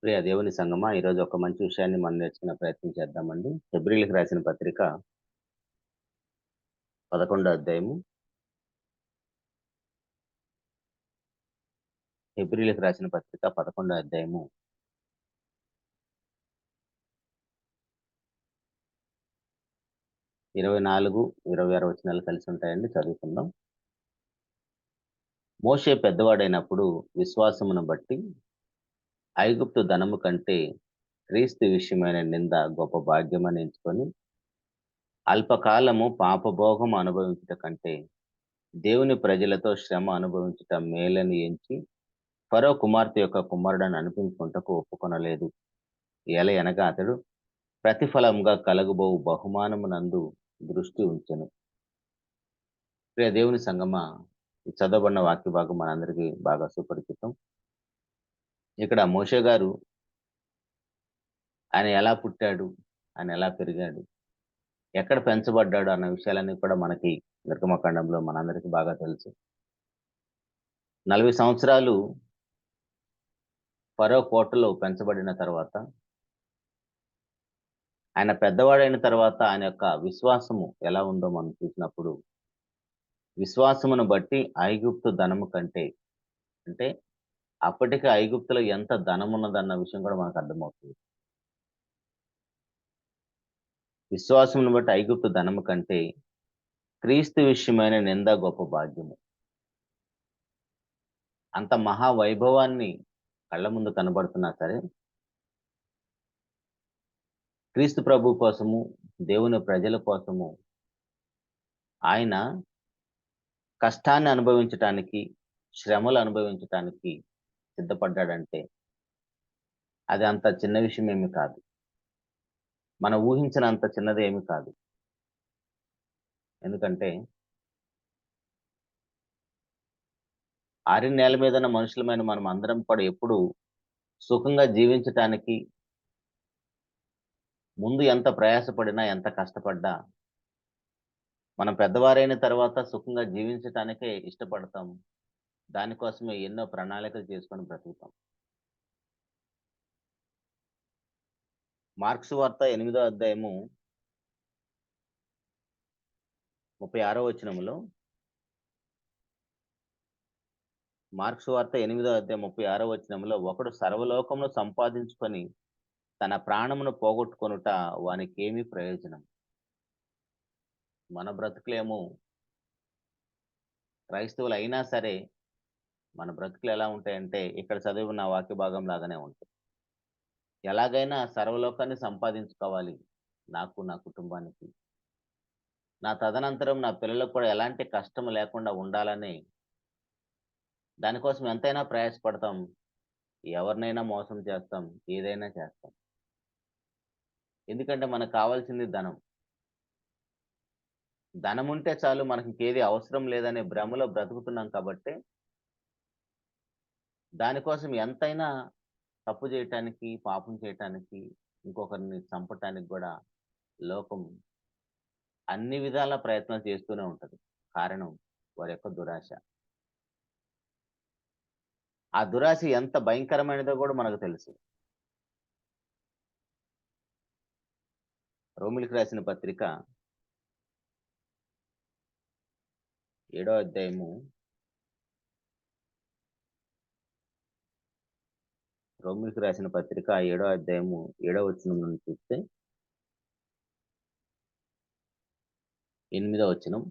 ప్రియ దేవుని సంగమా, ఈరోజు ఒక మంచి విషయాన్ని మనం నేర్చుకునే ప్రయత్నం చేద్దామండి. హెబ్రీయులకు రాసిన పత్రిక 11 అధ్యాయము. హెబ్రీయులకు రాసిన పత్రిక 11 అధ్యాయము 24, 26 వచనాలు కలిసి ఉంటాయండి. చదువుకుందాం. మోషే పెద్దవాడైనప్పుడు విశ్వాసమును బట్టి ఐగుప్తు ధనము కంటే క్రీస్తు విషయమైన నింద గొప్ప భాగ్యమని ఎంచుకొని అల్పకాలము పాపభోగము అనుభవించుట కంటే దేవుని ప్రజలతో శ్రమ అనుభవించుట మేలని ఎంచి ఫరో కుమార్తె యొక్క కుమారుడని అనిపించుకుంటకు ఒప్పుకొనలేదు. ఎలయనగా అతడు ప్రతిఫలంగా కలగబోవు బహుమానమునందు దృష్టి ఉంచెను. ప్రియ దేవుని సంగమా, ఈ చదవబడిన వాక్య భాగం మనందరికీ బాగా సుపరిచితం. ఇక్కడ మోషే గారు ఆయన ఎలా పుట్టాడు, ఆయన ఎలా పెరిగాడు, ఎక్కడ పెంచబడ్డాడు అన్న విషయాలన్నీ కూడా మనకి నిర్గమకాండంలో మనందరికీ బాగా తెలుసు. 40 సంవత్సరాలు ఫరో కోటలో పెంచబడిన తర్వాత, ఆయన పెద్దవాడైన తర్వాత ఆయన యొక్క విశ్వాసము ఎలా ఉందో మనం చూసినప్పుడు, విశ్వాసమును బట్టి ఐగుప్తు ధనము కంటే, అంటే అప్పటికి ఐగుప్తులో ఎంత ధనమున్నదన్న విషయం కూడా మనకు అర్థమవుతుంది. విశ్వాసమును బట్టి ఐగుప్తు ధనము కంటే క్రీస్తు విషయమైన నింద గొప్ప భాగ్యము. అంత మహా వైభవాన్ని కళ్ళ ముందు కనబడుతున్నా సరే, క్రీస్తు ప్రభు కోసము, దేవుని ప్రజల కోసము ఆయన కష్టాన్ని అనుభవించటానికి, శ్రమలు అనుభవించటానికి సిద్ధపడ్డాడంటే అది అంత చిన్న విషయం ఏమి కాదు. మనం ఊహించినంత చిన్నది ఏమి కాదు. ఎందుకంటే ఆరిన నేల మీదన్న మనుషులమైన మనం అందరం కూడా ఎప్పుడు సుఖంగా జీవించటానికి ముందు ఎంత ప్రయాసపడినా, ఎంత కష్టపడ్డా, మనం పెద్దవారైన తర్వాత సుఖంగా జీవించటానికే ఇష్టపడతాం. దానికోసమే ఎన్నో ప్రణాళికలు చేసుకొని బ్రతుకుతాం. మార్క్సు వార్త 8వ అధ్యాయము 36వ వచనములో, మార్క్సు వార్త 8వ అధ్యాయం 36వ వచనంలో, ఒకడు సర్వలోకమును సంపాదించుకొని తన ప్రాణమును పోగొట్టుకొనుట వానికేమి ప్రయోజనం? మన బ్రతుకులేమో క్రైస్తవులు అయినా సరే, మన బ్రతుకులు ఎలా ఉంటాయంటే ఇక్కడ చదివిన వాక్య భాగం లాగానే ఉంటాయి. ఎలాగైనా సర్వలోకాన్ని సంపాదించుకోవాలి నాకు, నా కుటుంబానికి. నా తదనంతరం నా పిల్లలకు కూడా ఎలాంటి కష్టం లేకుండా ఉండాలని దానికోసం ఎంతైనా ప్రయాసపడతాం. ఎవరినైనా మోసం చేస్తాం. ఏదైనా చేస్తాం. ఎందుకంటే మనకు కావాల్సింది ధనం. ధనం ఉంటే చాలు, మనకి ఇంకేది అవసరం లేదనే భ్రమలో బ్రతుకుతున్నాం కాబట్టి, దానికోసం ఎంతైనా తప్పు చేయటానికి, పాపం చేయటానికి, ఇంకొకరిని చంపటానికి గూడా లోకం అన్ని విధాల ప్రయత్నాలు చేస్తూనే ఉంటది. కారణం వారి యొక్క దురాశ. ఆ దురాశ ఎంత భయంకరమైనదో గూడా మనకు తెలుసు. రోమిలికి రాసిన పత్రిక 7వ అధ్యాయము, రోమిలికి రాసిన పత్రిక 7వ అధ్యాయము 7వ వచనం నుండి చూస్తే 8వ వచనం.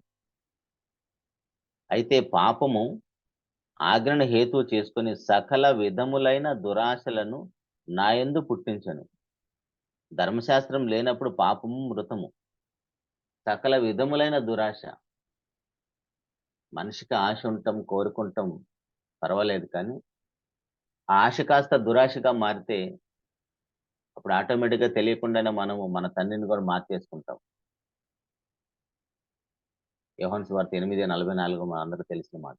అయితే పాపము ఆజ్ఞను హేతువు చేసుకొని సకల విధములైన దురాశలను నాయందు పుట్టించెను. ధర్మశాస్త్రం లేనప్పుడు పాపము మృతము. సకల విధములైన దురాశ. మనిషికి ఆశ ఉండటం, కోరుకుంటాం పర్వాలేదు కానీ, ఆ ఆశ కాస్త దురాశగా మారితే అప్పుడు ఆటోమేటిక్‌గా తెలియకుండానే మనము మన తండ్రిని కూడా మార్చేసుకుంటాం. యోహాను సువార్త 8:44 మనందరికీ తెలిసిన మాట.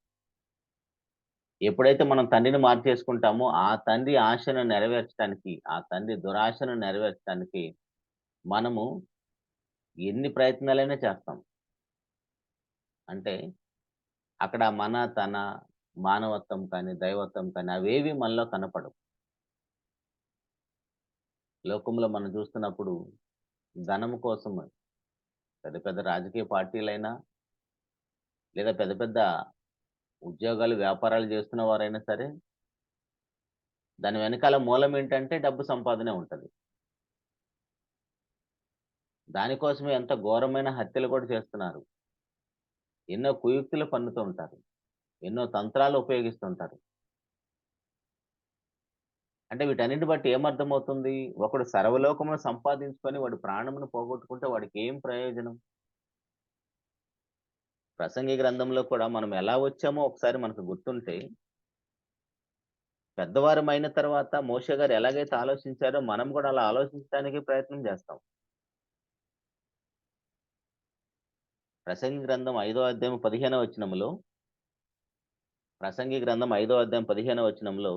ఎప్పుడైతే మనం తండ్రిని మార్చేసుకుంటామో, ఆ తండ్రి ఆశను నెరవేర్చడానికి, ఆ తండ్రి దురాశను నెరవేర్చడానికి మనము ఎన్ని ప్రయత్నాలైనా చేస్తాం. అంటే అక్కడ మన, తన, మానవత్వం కానీ, దైవత్వం కానీ అవేవి మనలో కనపడవు. లోకంలో మనం చూస్తున్నప్పుడు ధనము కోసం పెద్ద పెద్ద రాజకీయ పార్టీలైనా, లేదా పెద్ద పెద్ద ఉద్యోగాలు, వ్యాపారాలు చేస్తున్న వారైనా సరే, దాని వెనకాల మూలం ఏంటంటే డబ్బు సంపాదనే ఉంటది. దానికోసమే ఎంత ఘోరమైన హత్యలు కూడా చేస్తున్నారు. ఎన్నో కుయుక్తులు పన్నుతూ ఉంటారు. ఎన్నో తంత్రాలు ఉపయోగిస్తుంటారు. అంటే వీటన్నిటిని బట్టి ఏమర్థమవుతుంది? ఒకడు సర్వలోకమును సంపాదించుకొని వాడు ప్రాణమును పోగొట్టుకుంటే వాడికి ఏం ప్రయోజనం? ప్రసంగి గ్రంథంలో కూడా మనం ఎలా వచ్చామో ఒకసారి మనకు గుర్తుంటే, పెద్దవారమైన తర్వాత మోషే గారు ఎలాగైతే ఆలోచించారో మనం కూడా అలా ఆలోచించడానికి ప్రయత్నం చేస్తాం. ప్రసంగి గ్రంథం 5వ అధ్యాయం 15వ వచనంలో ప్రసంగి గ్రంథం 5వ అధ్యాయం 15వ వచనంలో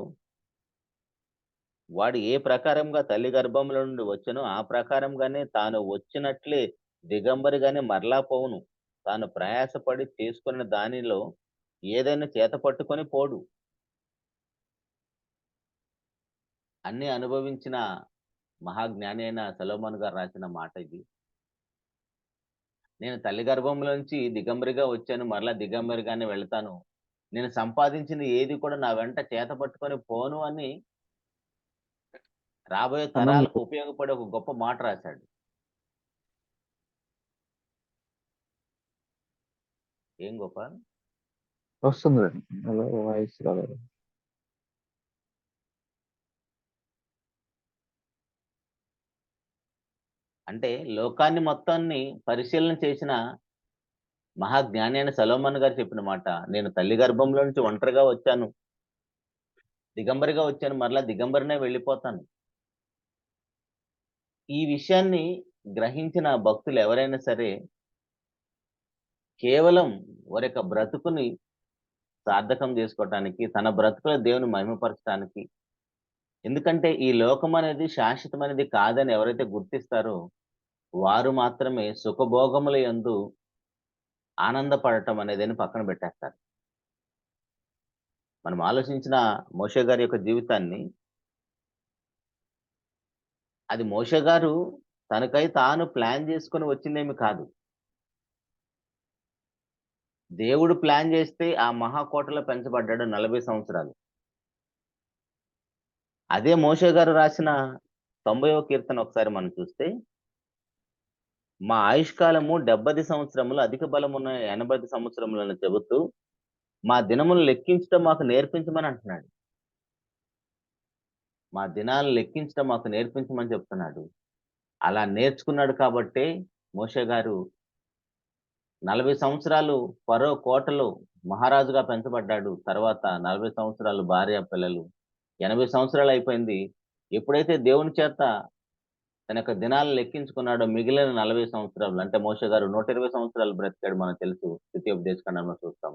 వాడు ఏ ప్రకారంగా తల్లి గర్భంలో నుండి వచ్చెనో ఆ ప్రకారంగానే తాను వచ్చినట్లే దిగంబరిగానే మరలా పోవును. తాను ప్రయాసపడి చేసుకున్న దానిలో ఏదైనా చేత పట్టుకొని పోడు. అన్నీ అనుభవించిన మహాజ్ఞాని అయిన సొలొమోన్ గారు రాసిన మాట ఇది. నేను తల్లి గర్భంలోంచి దిగంబరిగా వచ్చాను. మరలా దిగంబరిగానే వెళ్తాను. నేను సంపాదించింది ఏది కూడా నా వెంట చేత పట్టుకొని పోను అని రాబోయే అన్నం తరాలకు ఉపయోగపడే ఒక గొప్ప మాట రాశాడు. ఏం గోపాల్? వస్తుందండి. అలా వాయిస్ రాలేదు. అంటే లోకాన్ని మొత్తాన్ని పరిశీలన చేసిన మహాజ్ఞాని అయిన సొలొమోన్ గారు చెప్పిన మాట. నేను తల్లి గర్భంలో నుంచి ఒంటరిగా వచ్చాను. దిగంబరిగా వచ్చాను. మరలా దిగంబరినే వెళ్ళిపోతాను. ఈ విషయాన్ని గ్రహించిన భక్తులు ఎవరైనా సరే కేవలం వారి యొక్క బ్రతుకుని సార్థకం చేసుకోవటానికి, తన బ్రతుకులో దేవుని మహిమపరచటానికి, ఎందుకంటే ఈ లోకం అనేది శాశ్వతమైనది కాదని ఎవరైతే గుర్తిస్తారో వారు మాత్రమే సుఖభోగముల యందు ఆనందపడటం అనేదని పక్కన పెట్టేస్తారు. మనం ఆలోచించిన మోషే గారి యొక్క జీవితాన్ని, అది మోషే గారు తనకై తాను ప్లాన్ చేసుకొని వచ్చిందేమి కాదు. దేవుడు ప్లాన్ చేస్తే ఆ మహాకోటలో పెంచబడ్డాడు 40 సంవత్సరాలు. అదే మోషే గారు రాసిన 90వ కీర్తన ఒకసారి మనం చూస్తే, మా ఆయుష్కాలము 70 సంవత్సరములు, అధిక బలమున్న 80 సంవత్సరములని చెబుతూ, మా దినములు లెక్కించటం మాకు నేర్పించమని అంటున్నాడు. మా దినాలను లెక్కించటం మాకు నేర్పించమని చెప్తున్నాడు. అలా నేర్చుకున్నాడు కాబట్టే మోషే గారు 40 సంవత్సరాలు ఫరో కోటలో మహారాజుగా పెంచబడ్డాడు. తర్వాత 40 సంవత్సరాలు భార్య, పిల్లలు. 80 సంవత్సరాలు అయిపోయింది. ఎప్పుడైతే దేవుని చేత తన యొక్క దినాలను లెక్కించుకున్నాడో మిగిలిన 40 సంవత్సరాలు అంటే మోషే గారు 120 సంవత్సరాలు బ్రతికాడు మనకు తెలుసు. ద్వితీయోపదేశకాండంలో చూస్తాం.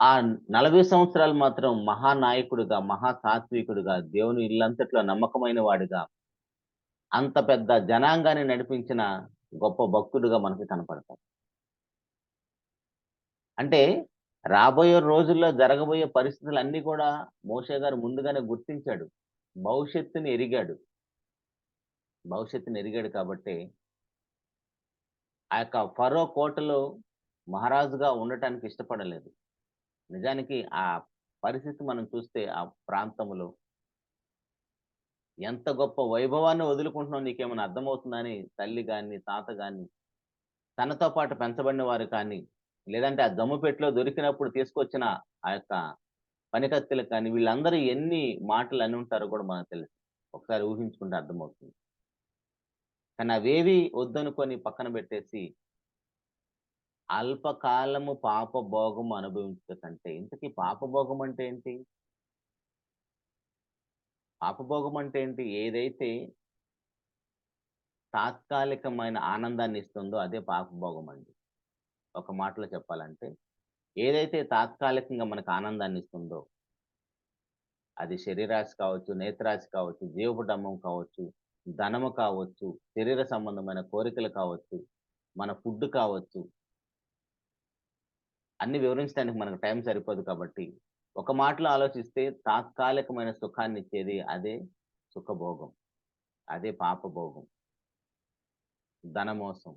ఆ 40 సంవత్సరాలు మాత్రం మహానాయకుడిగా, మహా సాత్వికుడిగా, దేవుని ఇల్లంతట్లో నమ్మకమైన వాడిగా, అంత పెద్ద జనాంగాన్ని నడిపించిన గొప్ప భక్తుడుగా మనకి కనపడతాడు. అంటే రాబోయే రోజుల్లో జరగబోయే పరిస్థితులన్నీ కూడా మోషే గారు ముందుగానే గుర్తించాడు. భవిష్యత్తుని ఎరిగాడు. భవిష్యత్తుని ఎరిగాడు కాబట్టే ఆ యొక్క ఫరో కోటలో మహారాజుగా ఉండటానికి ఇష్టపడలేదు. నిజానికి ఆ పరిస్థితి మనం చూస్తే ఆ ప్రాంతంలో ఎంత గొప్ప వైభవాన్ని వదులుకుంటున్నావు నీకేమైనా అర్థమవుతుందా అని తల్లి గాని, తాత గాని, తనతో పాటు పెంచబడిన వారు కానీ, లేదంటే ఆ జమ్ముపెట్టెలో దొరికినప్పుడు తీసుకొచ్చిన ఆ యొక్క పనికత్తెలు కానీ, వీళ్ళందరూ ఎన్ని మాటలు అనుంటారో కూడా మనకు తెలుసు. ఒకసారి ఊహించుకుంటే అర్థమవుతుంది. కానీ అవేవి వద్దనుకొని పక్కన పెట్టేసి, అల్పకాలము పాపభోగము అనుభవించుట కంటే ఇంతకీ పాపభోగం అంటే ఏంటి? పాపభోగం అంటే ఏంటి? ఏదైతే తాత్కాలికమైన ఆనందాన్ని ఇస్తుందో అదే పాపభోగం అండి. ఒక మాటలో చెప్పాలంటే, ఏదైతే తాత్కాలికంగా మనకు ఆనందాన్ని ఇస్తుందో, అది శరీరాశ కావచ్చు, నేత్రాశ కావచ్చు, జీవపుడంబం కావచ్చు, ధనము కావచ్చు, శరీర సంబంధమైన కోరికలు కావచ్చు, మన ఫుడ్ కావచ్చు, అన్ని వివరించడానికి మనకు టైం సరిపోదు కాబట్టి, ఒక మాటలో ఆలోచిస్తే తాత్కాలికమైన సుఖాన్నిచ్చేది అదే సుఖభోగం, అదే పాపభోగం. ధనమోసం,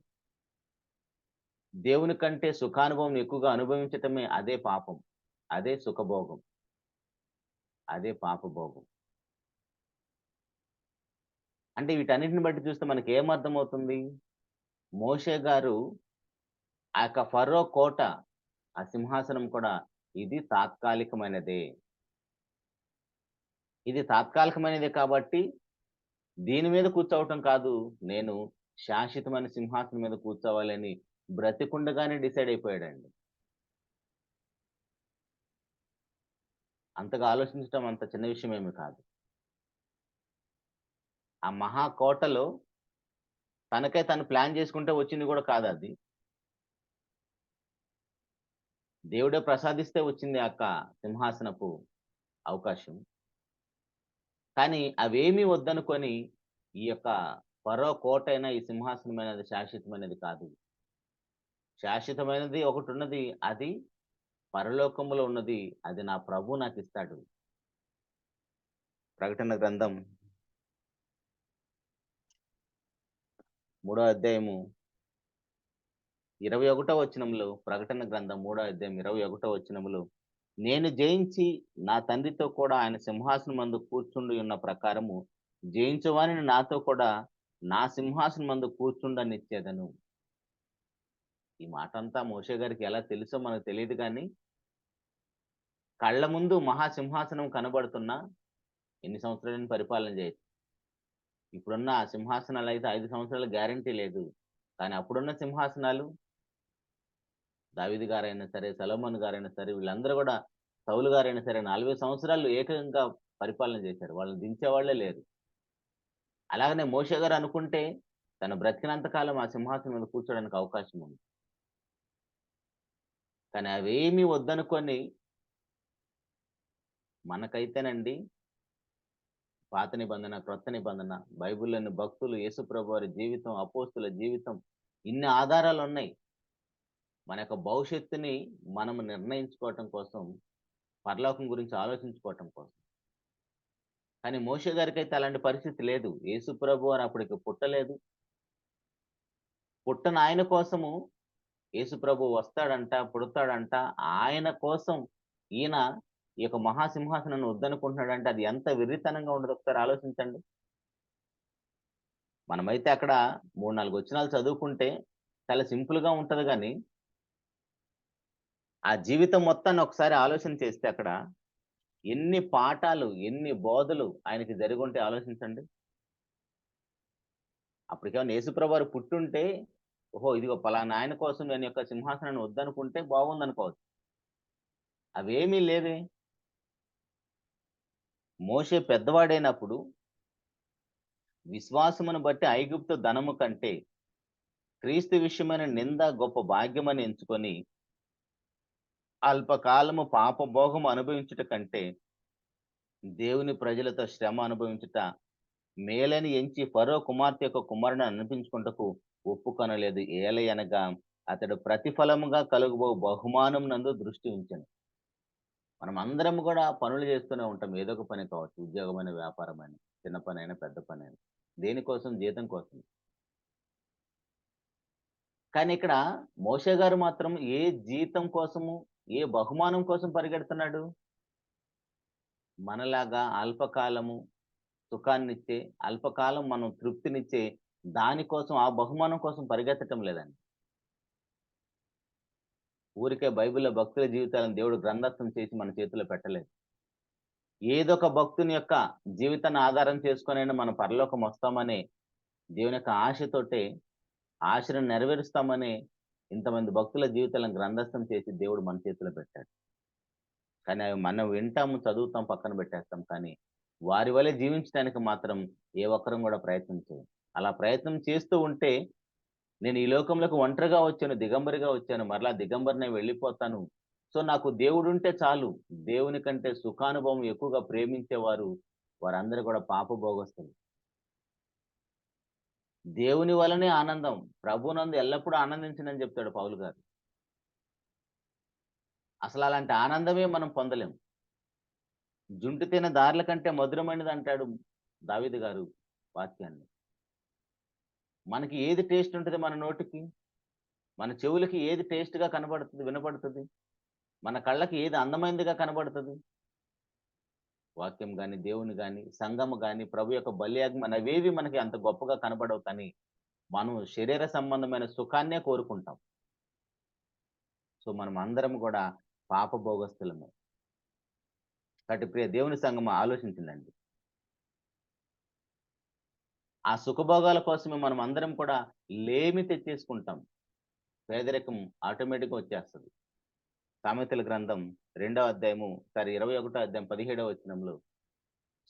దేవుని కంటే సుఖానుభవం ఎక్కువగా అనుభవించటమే అదే పాపం, అదే సుఖభోగం, అదే పాపభోగం. అంటే వీటన్నిటిని బట్టి చూస్తే మనకి ఏమర్థమవుతుంది? మోషే గారు ఆ యొక్క ఫరో కోట, ఆ సింహాసనం కూడా ఇది తాత్కాలికమైనదే. ఇది తాత్కాలికమైనదే కాబట్టి దీని మీద కూర్చోవటం కాదు, నేను శాశ్వతమైన సింహాసనం మీద కూర్చోవాలని బ్రతికుండగానే డిసైడ్ అయిపోయాడండి. అంతగా ఆలోచించటం అంత చిన్న విషయమేమి కాదు. ఆ మహాకోటలో తనకై తను ప్లాన్ చేసుకుంటే వచ్చింది కూడా కాదది. దేవుడే ప్రసాదిస్తే వచ్చింది ఆ యొక్క సింహాసనపు అవకాశం. కానీ అవేమీ వద్దనుకొని ఈ యొక్క ఫరో కోటైన ఈ సింహాసనమైనది శాశ్వతమైనది కాదు. శాశ్వతమైనది ఒకటున్నది. అది పరలోకములో ఉన్నది. అది నా ప్రభువు నాకిస్తాడు. ప్రకటన గ్రంథం 3వ అధ్యాయము 21వ వచనంలో, ప్రకటన గ్రంథం 3వ అధ్యాయం 21వ వచనములో, నేను జయించి నా తండ్రితో కూడా ఆయన సింహాసనమందు కూర్చుండి ఉన్న ప్రకారము జయించువానిని నాతో కూడా నా సింహాసనమందు కూర్చుండనిచ్చేదను. ఈ మాటంతా మోషే గారికి ఎలా తెలుసో మనకు తెలియదు గానీ, కళ్ళ ముందు మహాసింహాసనం కనబడుతున్నా ఎన్ని సంవత్సరాలైనా పరిపాలన చేయొచ్చు. ఇప్పుడున్న సింహాసనాలైతే 5 సంవత్సరాల గ్యారంటీ లేదు. కానీ అప్పుడున్న సింహాసనాలు దావీదు గారైనా సరే, సొలొమోను గారైనా సరే, వీళ్ళందరూ గూడా, సౌలు గారైనా సరే 40 సంవత్సరాలు ఏకంగా పరిపాలన చేశారు. వాళ్ళని దించేవాళ్ళే లేరు. అలాగనే మోషే గారు అనుకుంటే తను బ్రతికినంత కాలం ఆ సింహాసనం మీద కూర్చోడానికి అవకాశం ఉంది. కానీ అవేమీ వద్దనుకొని మనకైతేనండి పాత నిబంధన, క్రొత్త నిబంధన, బైబిల్‌లోని భక్తులు, యేసుప్రభు వారి జీవితం, అపోస్తుల జీవితం, ఇన్ని ఆధారాలున్నాయి. మన యొక్క భవిష్యత్తుని మనం నిర్ణయించుకోవటం కోసం, పరలోకం గురించి ఆలోచించుకోవటం కోసం. కానీ మోషే గారికైతే అలాంటి పరిస్థితి లేదు. యేసుప్రభు వారు అప్పటికి పుట్టలేదు. పుట్టని ఆయన కోసము యేసుప్రభు వస్తాడంట, పుడతాడంట. ఆయన కోసం ఈయన ఈ యొక్క మహాసింహాసనాన్ని వద్దనుకుంటున్నాడంటే అది ఎంత వెర్రితనంగా ఉండదో ఒకసారి ఆలోచించండి. మనమైతే అక్కడ 3, 4 వచనాలు చదువుకుంటే చాలా సింపుల్‌గా ఉంటది గానీ, ఆ జీవితం మొత్తాన్ని ఒకసారి ఆలోచన చేస్తే అక్కడ ఎన్ని పాఠాలు, ఎన్ని బోధలు ఆయనకి జరిగుంటే ఆలోచించండి. అప్పటికేమన్నా యేసుప్రభు వారు పుట్టుంటే, ఓహో! ఇదిగో పలానా ఆయన కోసం నేను యొక్క సింహాసనాన్ని వద్దనుకుంటే బాగుందనుకోవచ్చు. అవేమీ లేవే. మోషే పెద్దవాడైనప్పుడు విశ్వాసమును బట్టి ఐగుప్తు ధనము కంటే క్రీస్తు విషయమైన నింద గొప్ప భాగ్యమని ఎంచుకొని అల్పకాలము పాపభోగము అనుభవించుట కంటే దేవుని ప్రజలతో శ్రమ అనుభవించుట మేలని ఎంచి ఫరో కుమార్తె యొక్క కుమారుని అనిపించుకుంటకు ఒప్పుకొనలేదు. ఏలయనగా అతడు ప్రతిఫలముగా కలుగుబో బహుమానం నందు దృష్టి ఉంచెను. మనం అందరం కూడా పనులు చేస్తూనే ఉంటాం. ఏదో ఒక పని కావచ్చు. ఉద్యోగమైన, వ్యాపారమైన, చిన్న పనైనా, పెద్ద పనైనా. దేనికోసం? జీతం కోసం. కానీ ఇక్కడ మోషే గారు మాత్రం ఏ జీతం కోసము, ఏ బహుమానం కోసం పరిగెడుతున్నాడు? మనలాగా అల్పకాలము సుఖాన్నిచ్చే, అల్పకాలం మనం తృప్తినిచ్చే దానికోసం, ఆ బహుమానం కోసం పరిగెత్తటం లేదండి. ఊరికే బైబిల్‌లో భక్తుల జీవితాలను దేవుడు గ్రంథస్థం చేసి మన చేతిలో పెట్టలేదు. ఏదో ఒక భక్తుని యొక్క జీవితాన్ని ఆధారం చేసుకొనైనా మనం పరలోకం వస్తామనే దేవుని యొక్క ఆశతోటే, ఆశను నెరవేరుస్తామని ఇంతమంది భక్తుల జీవితాలను గ్రంథస్థం చేసి దేవుడు మన చేతిలో పెట్టాడు. కానీ అవి మనం వింటాము, చదువుతాం, పక్కన పెట్టేస్తాం. కానీ వారి వలె జీవించడానికి మాత్రం ఏ ఒక్కరం కూడా ప్రయత్నం చేయం. అలా ప్రయత్నం చేస్తూ ఉంటే నేను ఈ లోకంలోకి ఒంటరిగా వచ్చాను, దిగంబరిగా వచ్చాను. మరలా దిగంబరినే వెళ్ళిపోతాను. సో, నాకు దేవుడుంటే చాలు. దేవుని కంటే సుఖానుభవం ఎక్కువగా ప్రేమించేవారు వారందరూ కూడా పాపభోగస్తులు. దేవుని వలనే ఆనందం. ప్రభువునందు ఎల్లప్పుడూ ఆనందించనని చెప్తాడు పౌలు గారు. అసలలాంటి ఆనందమే మనం పొందలేం. జుంటు తిన్న దారుల కంటే మధురమైనదంటాడు దావీదు గారు వాక్యాన్ని. మనకి ఏది టేస్ట్ ఉంటది మన నోటికి? మన చెవులకి ఏది టేస్ట్‌గా కనబడుతది, వినపడుతది? మన కళ్ళకి ఏది అందమైనదిగా కనబడుతది? వాక్యం గాని, దేవుని గాని, సంఘము గాని, ప్రభు యొక్క బలియాగం అవేవి మనకి అంత గొప్పగా కనబడవు కానీ, మనం శరీర సంబంధమైన సుఖాన్నే కోరుకుంటాం. సో, మనం అందరం గూడా పాపభోగస్తులమే. కాబట్టి ప్రియ దేవుని సంఘం ఆలోచించిందండి. ఆ సుఖభోగాల కోసమే మనం అందరం కూడా లేమి తెచ్చేసుకుంటాం. పేదరికం ఆటోమేటిక్‌గా వచ్చేస్తది. సామెతల గ్రంథం 21 అధ్యాయం 17వ వచనంలో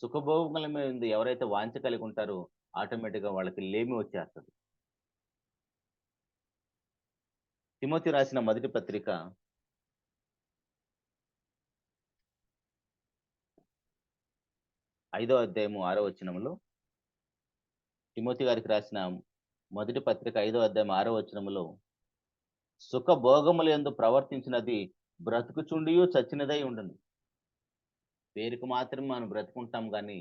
సుఖభోగముల మీద ఎవరైతే వాంఛ కలిగి ఉంటారో ఆటోమేటిక్‌గా వాళ్ళకి లేమి వచ్చేస్తది. తిమోతి రాసిన మొదటి పత్రిక 5వ అధ్యాయము 6వ వచనంలో తిమోతి గారికి రాసిన మొదటి పత్రిక 5వ అధ్యాయం 6వ వచనములో సుఖభోగములందు ప్రవర్తించినది బ్రతుకుచుండియు చచ్చినదై ఉండును. పేరుకు మాత్రం మనం బ్రతుకుంటాం గానీ,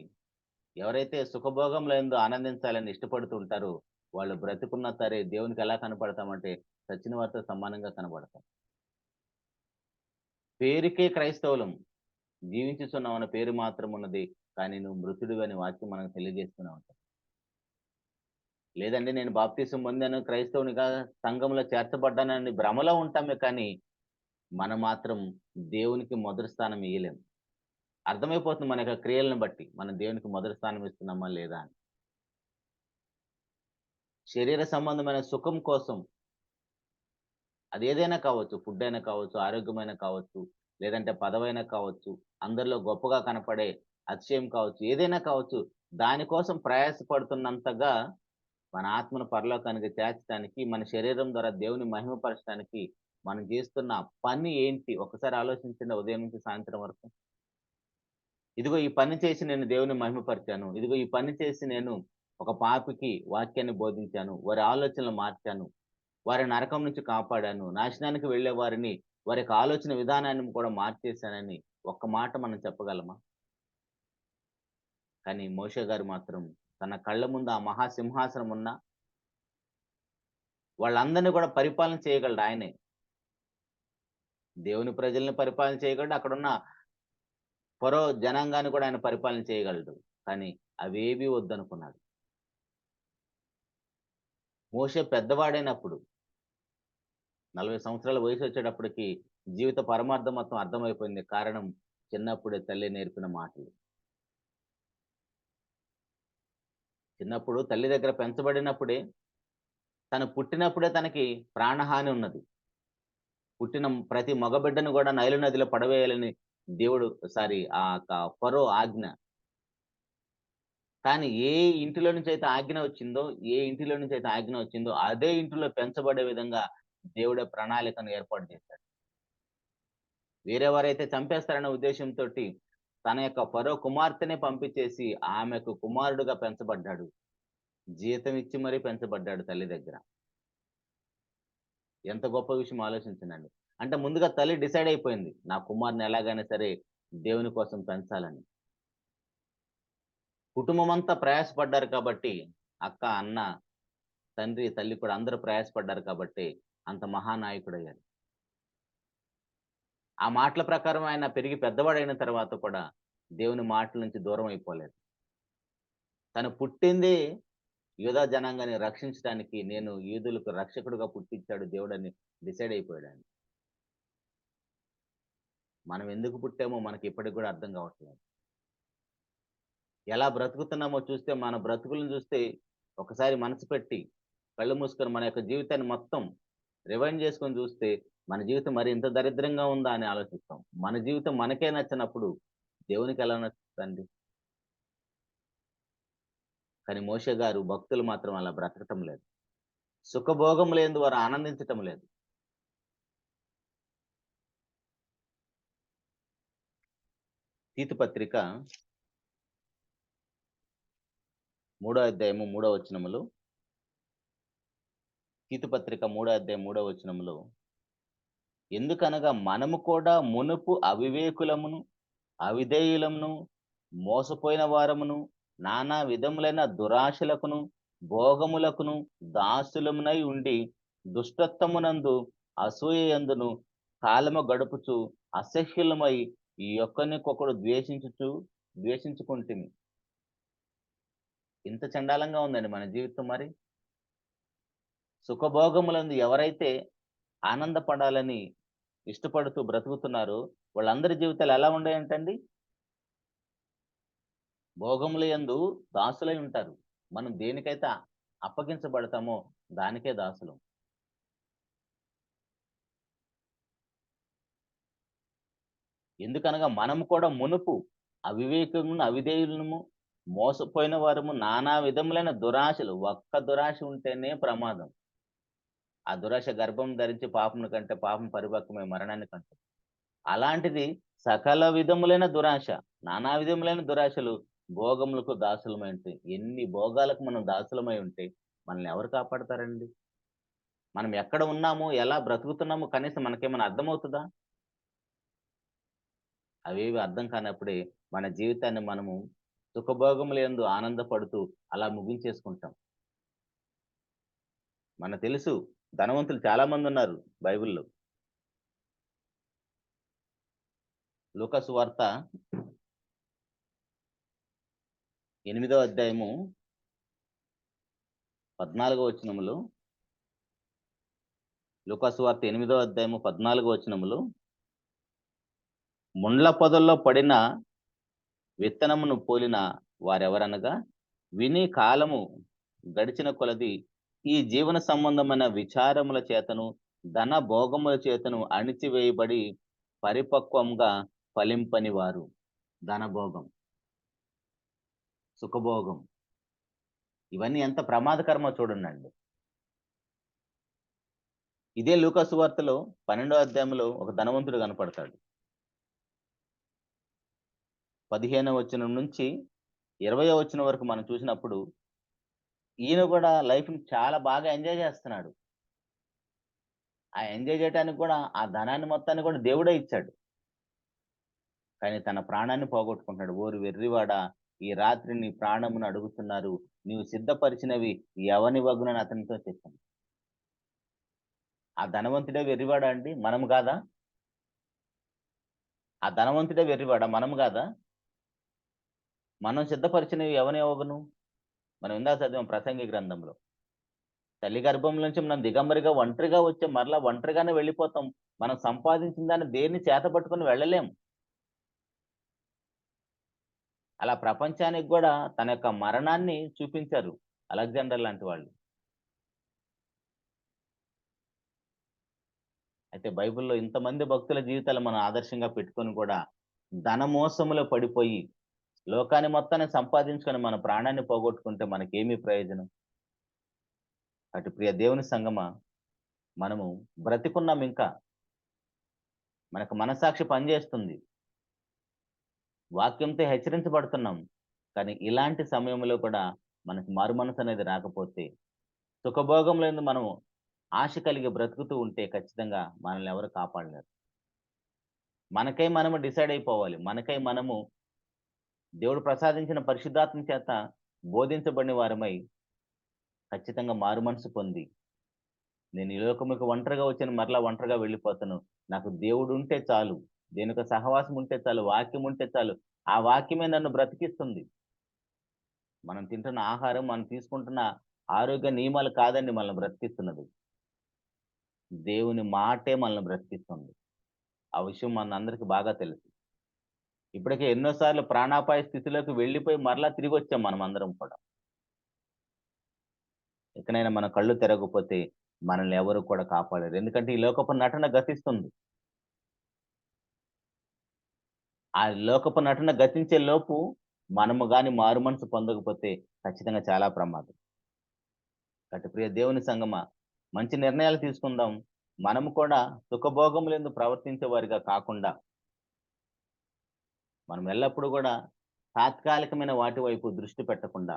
ఎవరైతే సుఖభోగములందు ఆనందించాలని ఇష్టపడుతూ ఉంటారో, వాళ్ళు బ్రతికున్నా సరే దేవునికి ఎలా కనపడతామంటే, చచ్చిన వారితో సమానంగా కనబడతాం. పేరుకే క్రైస్తవులం. జీవించుచున్నామన్న పేరు మాత్రం ఉన్నది. కానీ నువ్వు మృతుడివి అనే వాక్యం మనకు తెలియజేస్తూనే ఉంటది. లేదండి నేను బాప్తిసం పొందాను, క్రైస్తవునిగా సంఘంలో చేర్చబడ్డానని భ్రమలో ఉంటామే కానీ, మనం మాత్రం దేవునికి మొదటి స్థానం ఇయ్యలేం. అర్థమైపోతుంది మన యొక్క క్రియలను బట్టి. మనం దేవునికి మొదటి స్థానం ఇస్తున్నామా లేదా అని. శరీర సంబంధమైన సుఖం కోసం అదేదైనా కావచ్చు. ఫుడ్ అయినా కావచ్చు, ఆరోగ్యమైనా కావచ్చు, లేదంటే పదవైనా కావచ్చు, అందరిలో గొప్పగా కనపడే అతిశయం కావచ్చు, ఏదైనా కావచ్చు. దానికోసం ప్రయాసపడుతున్నంతగా మన ఆత్మను పరలోకానికి చేర్చడానికి, మన శరీరం ద్వారా దేవుని మహిమపరచడానికి మనం చేస్తున్న పని ఏంటి? ఒకసారి ఆలోచించండి ఉదయం నుంచి సాయంత్రం వరకు. ఇదిగో ఈ పని చేసి నేను దేవుని మహిమపరిచాను. ఇదిగో ఈ పని చేసి నేను ఒక పాపికి వాక్యాన్ని బోధించాను. వారి ఆలోచనలు మార్చాను. వారిని నరకం నుంచి కాపాడాను. నాశనానికి వెళ్ళే వారిని వారి యొక్క ఆలోచన విధానాన్ని కూడా మార్చేశానని ఒక్క మాట మనం చెప్పగలమా? కానీ మోషే గారు మాత్రం తన కళ్ళ ముందు ఆ మహాసింహాసనం ఉన్న వాళ్ళందరిని కూడా పరిపాలన చేయగలడు ఆయనే. దేవుని ప్రజల్ని పరిపాలన చేయగలడు. అక్కడున్న ఫరో జనాంగాన్ని కూడా ఆయన పరిపాలన చేయగలడు. కానీ అవేవీ వద్దనుకున్నాడు. మోషే పెద్దవాడైనప్పుడు 40 సంవత్సరాల వయసొచ్చేటప్పటికి జీవిత పరమార్థం మొత్తం అర్థమైపోయింది. కారణం చిన్నప్పుడే తల్లి నేర్పిన మాటలు. చిన్నప్పుడు తల్లి దగ్గర పెంచబడినప్పుడే తను పుట్టినప్పుడే తనకి ప్రాణహాని ఉన్నది. పుట్టిన ప్రతి మగబిడ్డను కూడా నైలు నదిలో పడవేయాలని దేవుడు ఫరో ఆజ్ఞ. కానీ ఏ ఇంటిలో నుంచైతే ఆజ్ఞ వచ్చిందో అదే ఇంటిలో పెంచబడే విధంగా దేవుడే ప్రణాళికను ఏర్పాటు చేశాడు. వేరెవరైతే చంపేస్తారనే ఉద్దేశంతోటి తన యొక్క ఫరో కుమార్తెనే పంపించేసి ఆమెకు కుమారుడుగా పెంచబడ్డాడు. జీతం ఇచ్చి మరీ పెంచబడ్డాడు తల్లి దగ్గర. ఎంత గొప్ప విషయం ఆలోచించండి. అంటే ముందుగా తల్లి డిసైడ్ అయిపోయింది. నా కుమారుని ఎలాగైనా సరే దేవుని కోసం పెంచాలని. కుటుంబమంతా ప్రయాసపడ్డారు కాబట్టి అక్క, అన్న, తండ్రి, తల్లి కూడా అందరూ ప్రయాసపడ్డారు కాబట్టి అంత మహానాయకుడయ్యాడు. ఆ మాటల ప్రకారం ఆయన పెరిగి పెద్దవాడైన తర్వాత కూడా దేవుని మాటల నుంచి దూరం అయిపోలేదు. తను పుట్టింది యూదా జనాంగాన్ని రక్షించడానికి, నేను యూదులకు రక్షకుడుగా పుట్టించాడు దేవుడని డిసైడ్ అయిపోయాడాయన. మనం ఎందుకు పుట్టామో మనకి ఇప్పటికి కూడా అర్థం కావట్లేదు. ఎలా బ్రతుకుతున్నామో చూస్తే మన బ్రతుకులను చూస్తే ఒకసారి మనసు పెట్టి కళ్ళు మూసుకొని మన యొక్క జీవితాన్ని మొత్తం రివైండ్ చేసుకొని చూస్తే మన జీవితం మరి ఇంత దరిద్రంగా ఉందా అని ఆలోచిస్తాం. మన జీవితం మనకే నచ్చినప్పుడు దేవునికి ఎలా నచ్చుతుందండి? కానీ మోషే గారు భక్తులు మాత్రం అలా బ్రతకటం లేదు. సుఖభోగములందు వారు ఆనందించటం లేదు. తీతు పత్రిక 3వ అధ్యాయము 3వ వచనములో తీతు పత్రిక 3వ అధ్యాయం 3వ వచనములో ఎందుకనగా మనము కూడా మునుపు అవివేకులమును, అవిధేయులమును, మోసపోయిన వారమును, నానా విధములైన దురాశలకును భోగములకును దాసులమునై ఉండి దుష్టత్వమునందు అసూయయందును కాలము గడుపుచు అసహ్యులమై ఈ ఒక్కనికొకడు ద్వేషించుకుంటుమి. ఇంత చండాలంగా ఉందండి మన జీవితం. మరి సుఖభోగములందు ఎవరైతే ఆనందపడాలని ఇష్టపడుతూ బ్రతుకుతున్నారో వాళ్ళందరి జీవితాలు ఎలా ఉన్నాయంటండి? భోగముల యందు దాసులై ఉంటారు. మనం దేనికైతే అప్పగించబడతామో దానికే దాసులం. ఎందుకనగా మనము కూడా మునుపు అవివేకమును అవిధేయులము మోసపోయిన వారము నానా విధములైన దురాశలు. ఒక్క దురాశ ఉంటేనే ప్రమాదం. ఆ దురాశ గర్భం ధరించి పాపమును కంటే పాపం పరిపక్వమై మరణాన్ని కంటే. అలాంటిది సకల విధములైన దురాశ, నానా విధములైన దురాశలు, భోగములకు దాసులమై ఉంటే, ఎన్ని భోగాలకు మనం దాసులమై ఉంటే మనల్ని ఎవరు కాపాడతారండి? మనం ఎక్కడ ఉన్నాము, ఎలా బ్రతుకుతున్నాము కనీసం మనకేమైనా అర్థమవుతుందా? అవేవి అర్థం కానప్పుడే మన జీవితాన్ని మనము సుఖభోగములందు ఆనందపడుతూ అలా ముగించేసుకుంటాం. మనకు తెలుసు ధనవంతులు చాలా మంది ఉన్నారు బైబిల్‌లో. లూకా సువార్త 8వ అధ్యాయము 14వ వచనములో, లూకా సువార్త 8వ అధ్యాయము 14వ వచనములో, ముండ్ల పొదల్లో పడిన విత్తనమును పోలిన వారెవరనగా విని కాలము గడిచిన కొలది ఈ జీవన సంబంధమైన విచారముల చేతను ధన భోగముల చేతను అణిచివేయబడి పరిపక్వంగా ఫలింపని వారు. ధనభోగం, సుఖభోగం, ఇవన్నీ ఎంత ప్రమాదకరమో చూడండి. ఇదే లూకా సువార్తలో 12వ అధ్యాయంలో ఒక ధనవంతుడు కనపడతాడు. 15వ వచనం నుంచి 20వ వచనం వరకు మనం చూసినప్పుడు ఈయన కూడా లైఫ్‌ని చాలా బాగా ఎంజాయ్ చేస్తున్నాడు. ఆ ఎంజాయ్ చేయటానికి కూడా ఆ ధనాన్ని మొత్తాన్ని కూడా దేవుడే ఇచ్చాడు. కానీ తన ప్రాణాన్ని పోగొట్టుకుంటున్నాడు. ఓరి వెర్రివాడా, ఈ రాత్రి నీ ప్రాణమును అడుగుతున్నారు. నీవు సిద్ధపరిచినవి ఎవనివగునని అతనితో చెప్పాను. ఆ ధనవంతుడే వెర్రివాడా అండి? మనము కాదా? ఆ ధనవంతుడే వెర్రివాడా? మనము కాదా? మనం సిద్ధపరిచినవి ఎవనివ్వగును? మనం ఇందాక చదివాం ప్రసంగి గ్రంథంలో. తల్లి గర్భం నుంచి మనం దిగంబరిగా ఒంటరిగా వచ్చాం. మరలా ఒంటరిగానే వెళ్ళిపోతాం. మనం సంపాదించిన దాన్ని దేన్ని చేతపట్టుకొని వెళ్ళలేం. అలా ప్రపంచానికి గూడా తన యొక్క మరణాన్ని చూపించారు అలెగ్జాండర్ లాంటి వాళ్ళు. అయితే బైబిల్‌లో ఇంతమంది భక్తుల జీవితాలు మనం ఆదర్శంగా పెట్టుకొని కూడా ధన మోసములో పడిపోయి, లోకాన్ని మొత్తాన్ని సంపాదించుకొని మన ప్రాణాన్ని పోగొట్టుకుంటే మనకేమి ప్రయోజనం? అటు ప్రియ దేవుని సంగమా, మనము బ్రతికున్నాం ఇంకా. మనకు మనస్సాక్షి పనిచేస్తుంది. వాక్యంతో హెచ్చరించబడుతున్నాం. కానీ ఇలాంటి సమయంలో కూడా మనకు మారుమనసు అనేది రాకపోతే, సుఖభోగములందు మనము ఆశ కలిగి బ్రతుకుతూ ఉంటే ఖచ్చితంగా మనల్ని ఎవరు కాపాడలేరు. మనకై మనము డిసైడ్ అయిపోవాలి. మనకై మనము దేవుడు ప్రసాదించిన పరిశుద్ధాత్మ చేత బోధించబడిన వారమై ఖచ్చితంగా మారుమనసు పొంది, నేను ఈ లోకముకు ఒంటరిగా వచ్చాను, మరలా ఒంటరిగా వెళ్ళిపోతాను. నాకు దేవుడుంటే చాలు. దేనికో సహవాసం ఉంటే చాలు. వాక్యం ఉంటే చాలు. ఆ వాక్యమే నన్ను బ్రతికిస్తుంది. మనం తింటున్న ఆహారం, మనం తీసుకుంటున్న ఆరోగ్య నియమాలు కాదండి మనల్ని బ్రతికిస్తున్నది. దేవుని మాటే మనల్ని బ్రతికిస్తుంది. ఆ విషయం మనందరికి బాగా తెలుసు. ఇప్పటికే ఎన్నో సార్లు ప్రాణాపాయ స్థితిలోకి వెళ్ళిపోయి మరలా తిరిగొచ్చాం మనమందరం కూడా. ఇకనైనా మన కళ్ళు తెరవకపోతే మనల్ని ఎవరు కూడా కాపాడలేరు. ఎందుకంటే ఈ లోకపు నటన గతిస్తుంది. ఆ లోకపు నటన గతించే లోపు మనము గాని మారుమనసు పొందకపోతే ఖచ్చితంగా చాలా ప్రమాదం. కాబట్టి ప్రియ దేవుని సంగమా, మంచి నిర్ణయాలు తీసుకుందాం. మనము కూడా సుఖభోగములందు ప్రవర్తించే వారిగా కాకుండా, మనం ఎల్లప్పుడూ కూడా తాత్కాలికమైన వాటి వైపు దృష్టి పెట్టకుండా,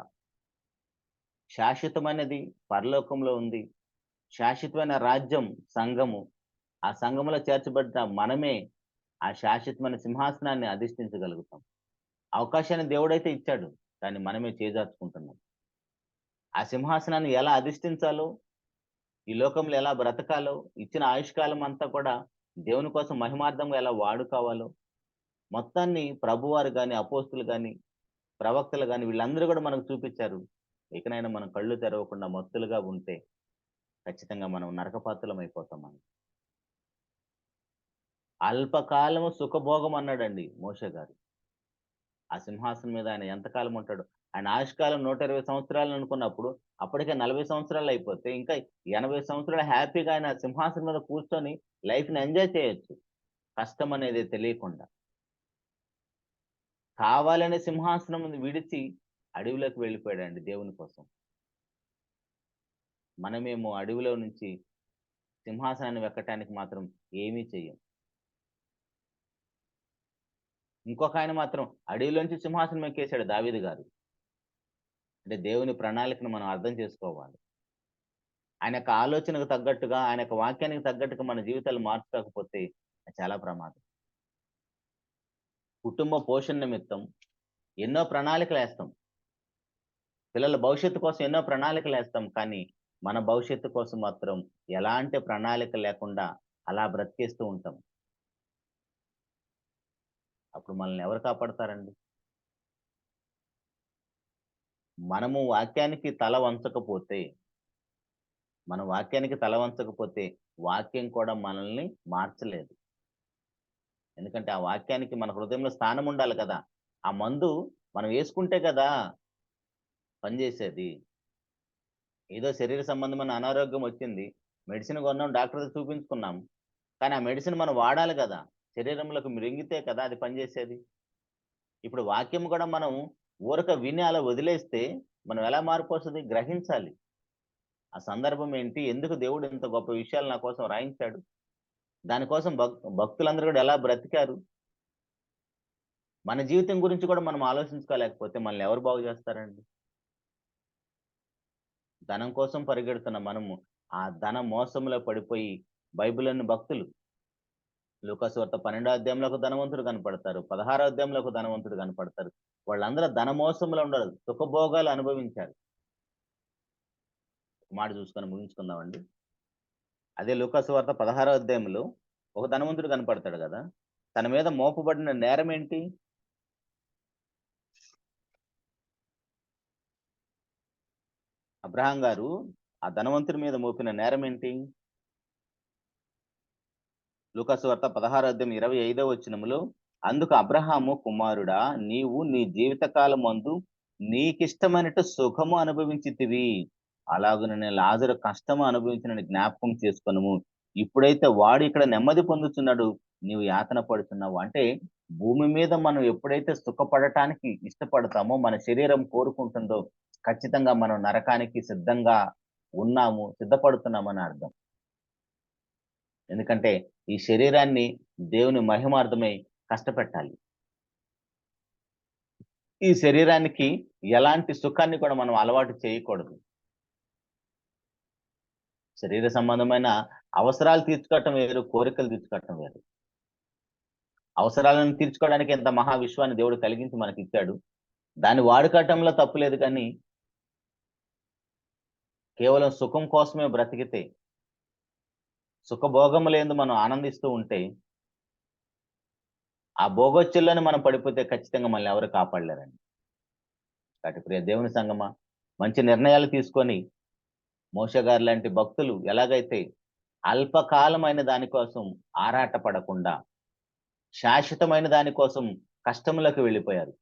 శాశ్వతమైనది పరలోకంలో ఉంది. శాశ్వతమైన రాజ్యం సంఘము. ఆ సంఘములో చేర్చబడ్డ మనమే ఆ శాశ్వతమైన సింహాసనాన్ని అధిష్ఠించగలుగుతాం. అవకాశాన్ని దేవుడైతే ఇచ్చాడు. కానీ మనమే చేజార్చుకుంటున్నాం. ఆ సింహాసనాన్ని ఎలా అధిష్ఠించాలో, ఈ లోకంలో ఎలా బ్రతకాలో, ఇచ్చిన ఆయుష్కాలం అంతా కూడా దేవుని కోసం మహిమార్థంగా ఎలా వాడుకోవాలో, మొత్తాన్ని ప్రభువారు గాని, అపోస్తులు గాని, ప్రవక్తలు గాని వీళ్ళందరూ కూడా మనకు చూపిచ్చారు. ఇకనైనా మనం కళ్ళు తెరవకుండా మత్తులుగా ఉంటే ఖచ్చితంగా మనం నరకపాత్రులమైపోతాం మనం. అల్పకాలము సుఖభోగం అన్నాడండి మోషే గారు. ఆ సింహాసనం మీద ఆయన ఎంతకాలం ఉంటాడు? ఆయన ఆయుష్కాలం 120 సంవత్సరాలు అనుకున్నప్పుడు, అప్పటికే 40 సంవత్సరాలు అయిపోతే, ఇంకా 80 సంవత్సరాలు హ్యాపీగా ఆయన సింహాసనం మీద కూర్చొని లైఫ్‌ని ఎంజాయ్ చేయొచ్చు. కష్టం అనేది తెలియకుండా. కావాలనే సింహాసనం విడిచి అడవిలోకి వెళ్ళిపోయాడండి దేవుని కోసం. మనమేమో అడవిలో నుంచి సింహాసనాన్ని వెక్కటానికి మాత్రం ఏమీ చెయ్యం. ఇంకొకాయన మాత్రం అడవిలోంచి సింహాసనం ఎక్కేసాడు దావీదు గారు. అంటే దేవుని ప్రణాళికను మనం అర్థం చేసుకోవాలి. ఆయన యొక్క ఆలోచనకు తగ్గట్టుగా, ఆయన యొక్క వాక్యానికి తగ్గట్టుగా మన జీవితాలు మార్చుకోకపోతే అది చాలా ప్రమాదం. కుటుంబ పోషణ నిమిత్తం ఎన్నో ప్రణాళికలేస్తాం. పిల్లల భవిష్యత్తు కోసం ఎన్నో ప్రణాళికలేస్తాం. కానీ మన భవిష్యత్తు కోసం మాత్రం ఎలాంటి ప్రణాళిక లేకుండా అలా బ్రతికేస్తూ ఉంటాం. అప్పుడు మనల్ని ఎవరు కాపాడతారండి? మనము వాక్యానికి తల వంచకపోతే, మనం వాక్యానికి తల వంచకపోతే వాక్యం కూడా మనల్ని మార్చలేదు. ఎందుకంటే ఆ వాక్యానికి మన హృదయంలో స్థానం ఉండాలి కదా! ఆ మందు మనం వేసుకుంటే కదా పనిచేసేది. ఏదో శరీర సంబంధమైన అనారోగ్యం వచ్చింది. మెడిసిన్ కొన్నాం, డాక్టర్ దగ్గర చూపించుకున్నాం. కానీ ఆ మెడిసిన్ మనం వాడాలి కదా! శరీరంలోకి మృంగితే కదా అది పనిచేసేది. ఇప్పుడు వాక్యం కూడా మనం ఊరక విని అలా వదిలేస్తే మనం ఎలా మారిపోస్తది? గ్రహించాలి. ఆ సందర్భం ఏంటి? ఎందుకు దేవుడు ఇంత గొప్ప విషయాలు నా కోసం రాయించాడు? దానికోసం భక్తులందరూ కూడా ఎలా బ్రతికారు? మన జీవితం గురించి కూడా మనం ఆలోచించుకోలేకపోతే మనల్ని ఎవరు బాగు చేస్తారండి? ధనం కోసం పరిగెడుతున్న మనము, ఆ ధన మోసంలో పడిపోయి బైబిల్‌లోని భక్తులు లూకాసు వార్త 12వ అధ్యాయంలో ఒక ధనవంతుడు కనపడతారు. 16వ అధ్యాయంలో ఒక ధనవంతుడు కనపడతారు. వాళ్ళందరూ ధన మోసంలో ఉండరు. సుఖభోగాలు అనుభవించారు. ఒక మాట చూసుకొని ముగించుకుందామండి. అదే లూకాసు వార్త 16వ అధ్యాయంలో ఒక ధనవంతుడు కనపడతాడు గదా! తన మీద మోపబడిన నేరం ఏంటి? అబ్రహాం గారు ఆ ధనవంతుడి మీద మోపిన నేరం ఏంటి? లూకాసు వార్త 16వ అధ్యాయం 25వ వచనములో, అందుకు అబ్రహాము, కుమారుడా, నీవు నీ జీవితకాలమందు నీకిష్టమైనట్టు సుఖము అనుభవించితివి. అలాగుననే లాజరు కష్టము అనుభవించినని జ్ఞాపకం చేసుకొనుము. ఇప్పుడైతే వాడు ఇక్కడ నెమ్మది పొందుచున్నాడు, నీవు యాతన పడుతున్నావు. అంటే భూమి మీద మనం ఎప్పుడైతే సుఖపడటానికి ఇష్టపడతామో, మన శరీరం కోరుకుంటుందో, ఖచ్చితంగా మనం నరకానికి సిద్ధంగా ఉన్నాము, సిద్ధపడుతున్నామని అర్థం. ఎందుకంటే ఈ శరీరాన్ని దేవుని మహిమార్థమై కష్టపెట్టాలి. ఈ శరీరానికి ఎలాంటి సుఖాన్ని కూడా మనం అలవాటు చేయకూడదు. శరీర సంబంధమైన అవసరాలు తీర్చుకోవటం వేరు, కోరికలు తీర్చుకోవటం వేరు. అవసరాలను తీర్చుకోవడానికి ఎంత మహా విశ్వాన్ని దేవుడు కలిగించి మనకిచ్చాడు. దాన్ని వాడుకోవటంలో తప్పు లేదు కానీ, కేవలం సుఖం కోసమే బ్రతికితే, సుఖభోగములందు మనం ఆనందిస్తూ ఉంటే, ఆ భోగోచ్చుల్లోనే మనం పడిపోతే ఖచ్చితంగా మనల్ని ఎవరు కాపాడలేరండి. కాబట్టి ప్రియ దేవుని సంగమా, మంచి నిర్ణయాలు తీసుకొని మోషే గారు లాంటి భక్తులు ఎలాగైతే అల్పకాలమైన దాని కోసం ఆరాటపడకుండా, శాశ్వతమైన దాని కోసం కష్టములోకి వెళ్ళిపోయారు.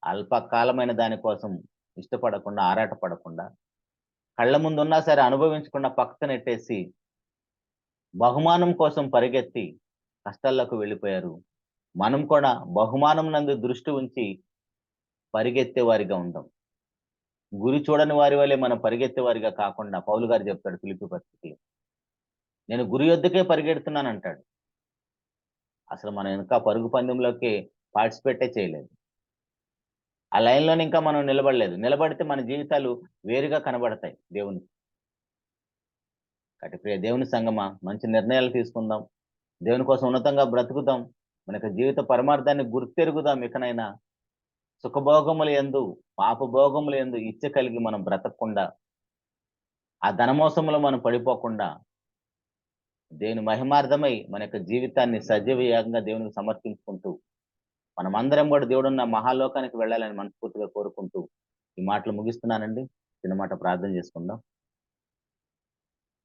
అల్పకాలమైన దాని కోసం ఇష్టపడకుండా, ఆరాటపడకుండా, కళ్ళ ముందున్నా సరే అనుభవించకుండా పక్కనెట్టేసి, బహుమానం కోసం పరిగెత్తి కష్టాల్లోకి వెళ్ళిపోయారు. మనం కూడా బహుమానం నందు దృష్టి ఉంచి పరిగెత్తే వారిగా ఉందాం. గురి చూడని వారి వలె మనం పరిగెత్తే వారిగా కాకుండా, పౌలు గారు చెప్తాడు ఫిలిప్పీ పత్రికలో, నేను గురి యొద్దకే పరిగెడుతున్నానంటాడు. అసలు మనం ఇంకా పరుగు పందెంలోకి పార్టిసిపేటే చేయలేదు. ఆ లైన్‌లోనే ఇంకా మనం నిలబడలేదు. నిలబడితే మన జీవితాలు వేరుగా కనబడతాయి దేవునికి. కాబట్టి ప్రియ దేవుని సంగమా, మంచి నిర్ణయాలు తీసుకుందాం. దేవుని కోసం ఉన్నతంగా బ్రతుకుదాం. మన యొక్క జీవిత పరమార్థాన్ని గుర్తెరుగుదాం ఇకనైనా. సుఖభోగముల యందు పాపభోగముల యందు ఇచ్చ కలిగి మనం బ్రతకకుండా ఆ ధనమోసములో మనం పడిపోకుండా దేవుని మహిమార్థమై మన యొక్క జీవితాన్ని సజీవయాగంగా దేవునికి సమర్పించుకుంటూ మనమందరం కూడా దేవుడున్న మహాలోకానికి వెళ్ళాలని మనస్ఫూర్తిగా కోరుకుంటూ ఈ మాటలు ముగిస్తున్నానండి. చిన్న మాట ప్రార్థన చేసుకుందాం.